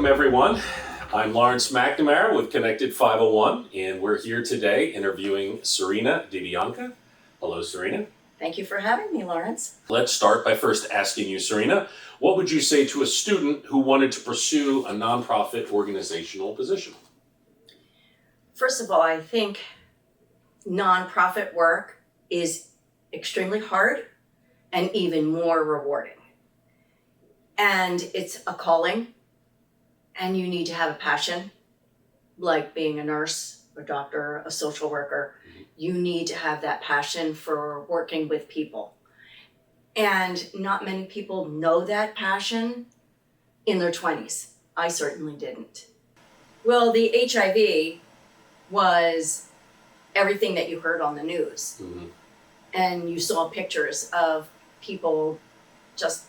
Welcome, everyone. I'm Lawrence McNamara with Connected 501, and we're here today interviewing Sarina DiBianca. Hello, Sarina. Thank you for having me, Lawrence. Let's start by first asking you, Sarina, what would you say to a student who wanted to pursue a nonprofit organizational position? First of all, I think nonprofit work is extremely hard and even more rewarding. And it's a calling, and you need to have a passion, like being a nurse, a doctor, a social worker. You need to have that passion for working with people. And not many people know that passion in their 20s. I certainly didn't. Well, the HIV was everything that you heard on the news. Mm-hmm. And you saw pictures of people just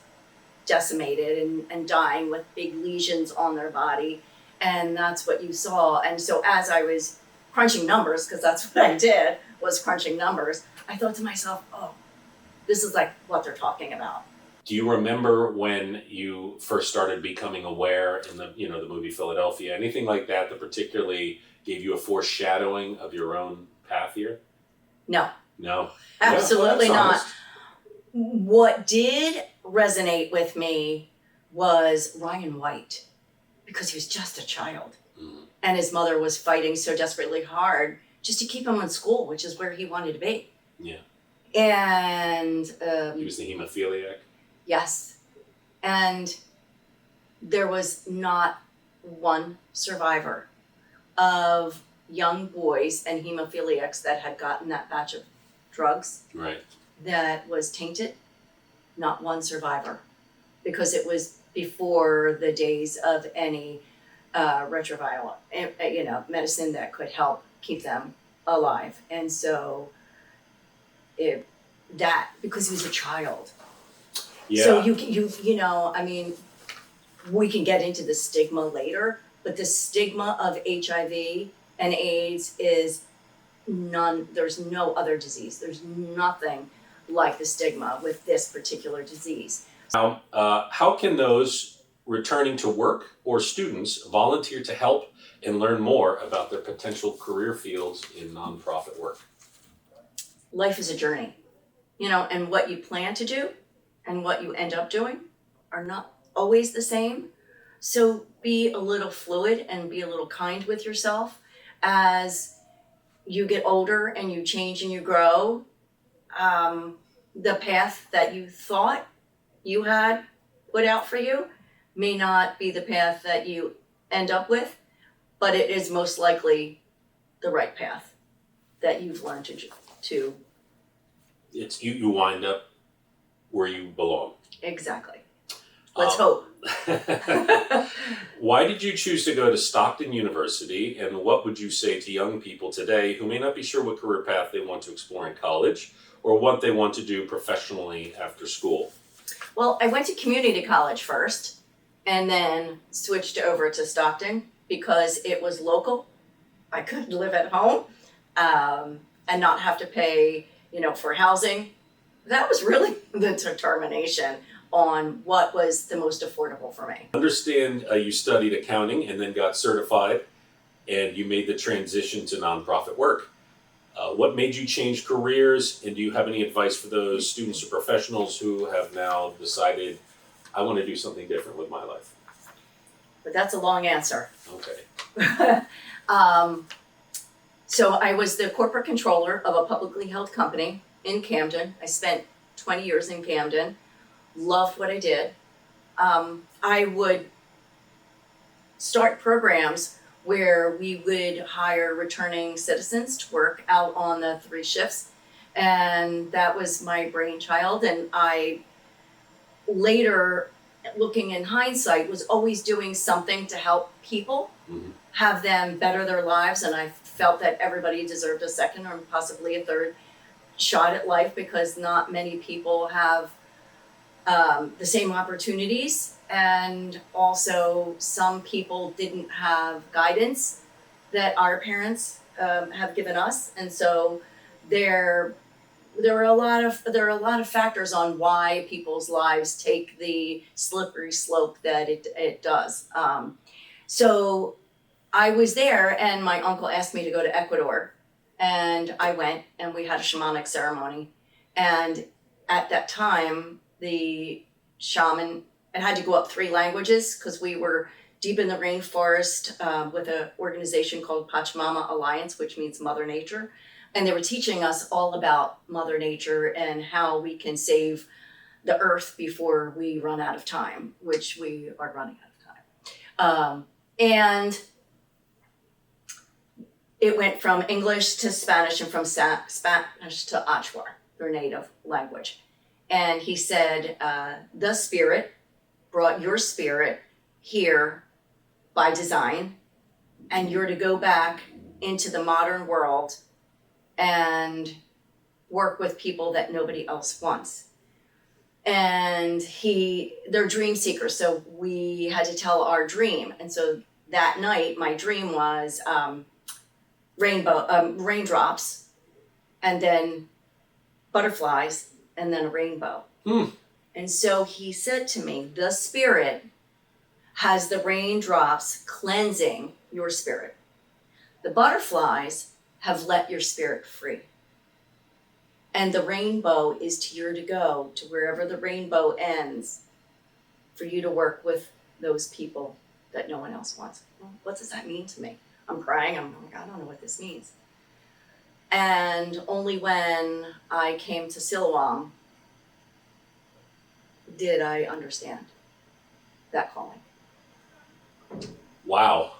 decimated and dying with big lesions on their body. And that's what you saw. And so as I was crunching numbers, because that's what I did, was crunching numbers, I thought to myself, oh, this is like what they're talking about. Do you remember when you first started becoming aware in the movie Philadelphia, anything like that that particularly gave you a foreshadowing of your own path here? No. No? Absolutely Yeah, well, not. that's honest. What did resonate with me was Ryan White, because he was just a child. Mm-hmm. And his mother was fighting so desperately hard just to keep him in school, which is where he wanted to be. Yeah. And He was the hemophiliac. yes. And there was not one survivor of young boys and hemophiliacs that had gotten that batch of drugs Right. that was tainted. Not one survivor, because it was before the days of any retroviral, medicine that could help keep them alive. And so because he was a child. Yeah. So I mean, we can get into the stigma later, but the stigma of HIV and AIDS is there's no other disease. There's nothing like the stigma with this particular disease. Now, how can those returning to work or students volunteer to help and learn more about their potential career fields in nonprofit work? Life is a journey, and what you plan to do and what you end up doing are not always the same. So be a little fluid and be a little kind with yourself as you get older and you change and you grow. The path that you thought you had put out for you may not be the path that you end up with, but it is most likely the right path that you've learned to. It's you wind up where you belong. Exactly. Let's hope. Why did you choose to go to Stockton University, and what would you say to young people today who may not be sure what career path they want to explore in college or what they want to do professionally after school? Well, I went to community college first and then switched over to Stockton because it was local. I could live at home and not have to pay, for housing. That was really the determination on what was the most affordable for me. I understand you studied accounting and then got certified, and you made the transition to nonprofit work. What made you change careers, and do you have any advice for those students or professionals who have now decided, I want to do something different with my life? But that's a long answer. Okay. So I was the corporate controller of a publicly held company in Camden. I spent 20 years in Camden. Loved what I did. I would start programs where we would hire returning citizens to work out on the 3 shifts. And that was my brainchild. And I later, looking in hindsight, was always doing something to help people, have them better their lives. And I felt that everybody deserved a second or possibly a third shot at life, because not many people have the same opportunities, and also some people didn't have guidance that our parents have given us, and so there are a lot of factors on why people's lives take the slippery slope that it does. So I was there, and my uncle asked me to go to Ecuador, and I went, and we had a shamanic ceremony. And at that time, the shaman, it had to go up 3 languages because we were deep in the rainforest with an organization called Pachamama Alliance, which means Mother Nature. And they were teaching us all about Mother Nature and how we can save the earth before we run out of time, which we are running out of time. And it went from English to Spanish and from Spanish to Achuar, their native language. And he said, the spirit brought your spirit here by design, and you're to go back into the modern world and work with people that nobody else wants. And they're dream seekers, so we had to tell our dream. And so that night, my dream was raindrops, and then butterflies, and then a rainbow. And so he said to me, the spirit has the raindrops cleansing your spirit. The butterflies have let your spirit free. And the rainbow is to go to wherever the rainbow ends, for you to work with those people that no one else wants. Well, what does that mean to me? I'm crying. I'm like, I don't know what this means. And only when I came to Siloam did I understand that calling. Wow.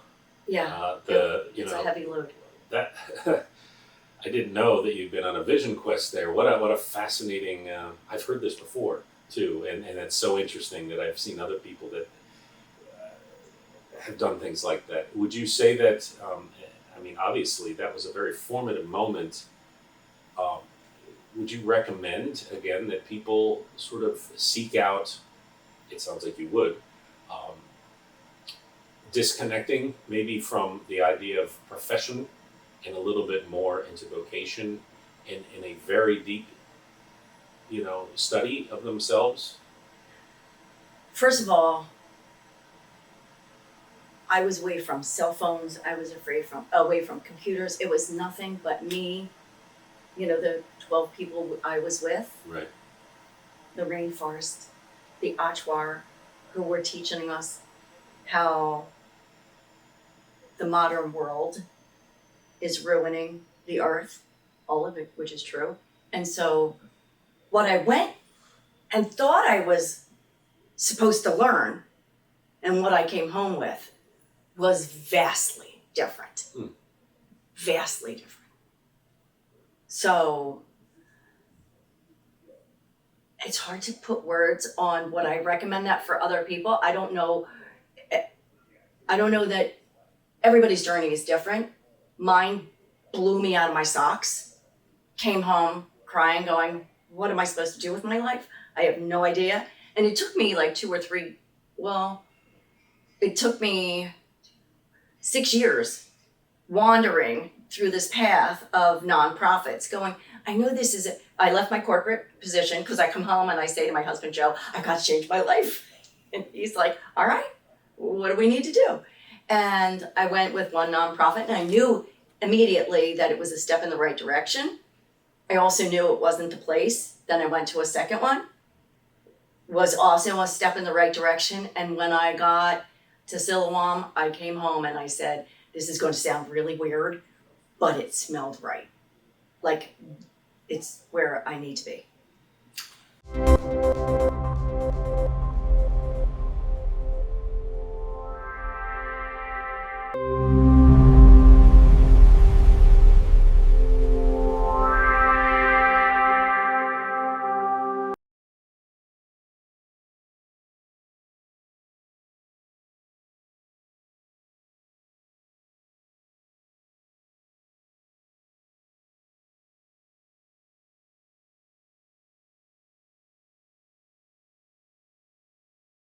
Yeah. It's a heavy load. That I didn't know that you'd been on a vision quest there. What a fascinating. I've heard this before too, and it's so interesting that I've seen other people that have done things like that. Would you say that? I mean, obviously, that was a very formative moment. Would you recommend again that people sort of seek out? It sounds like you would. Disconnecting maybe from the idea of profession and a little bit more into vocation in a very deep, study of themselves? First of all, I was away from cell phones. I was away from computers. It was nothing but me, the 12 people I was with, Right. the rainforest, the Achuar, who were teaching us how the modern world is ruining the earth, all of it, which is true. And so what I went and thought I was supposed to learn and what I came home with was vastly different. Vastly different. So it's hard to put words on what I recommend that for other people. I don't know that everybody's journey is different. Mine blew me out of my socks. Came home crying, going, what am I supposed to do with my life? I have no idea. And it took me like it took me 6 years wandering through this path of nonprofits going, I know this is it. I left my corporate position because I come home and I say to my husband, Joe, I've got to change my life. And he's like, all right, what do we need to do? And I went with one nonprofit, and I knew immediately that it was a step in the right direction. I also knew it wasn't the place. Then I went to a second one, was also a step in the right direction. And when I got to Siloam, I came home and I said, this is going to sound really weird, but it smelled right. Like it's where I need to be.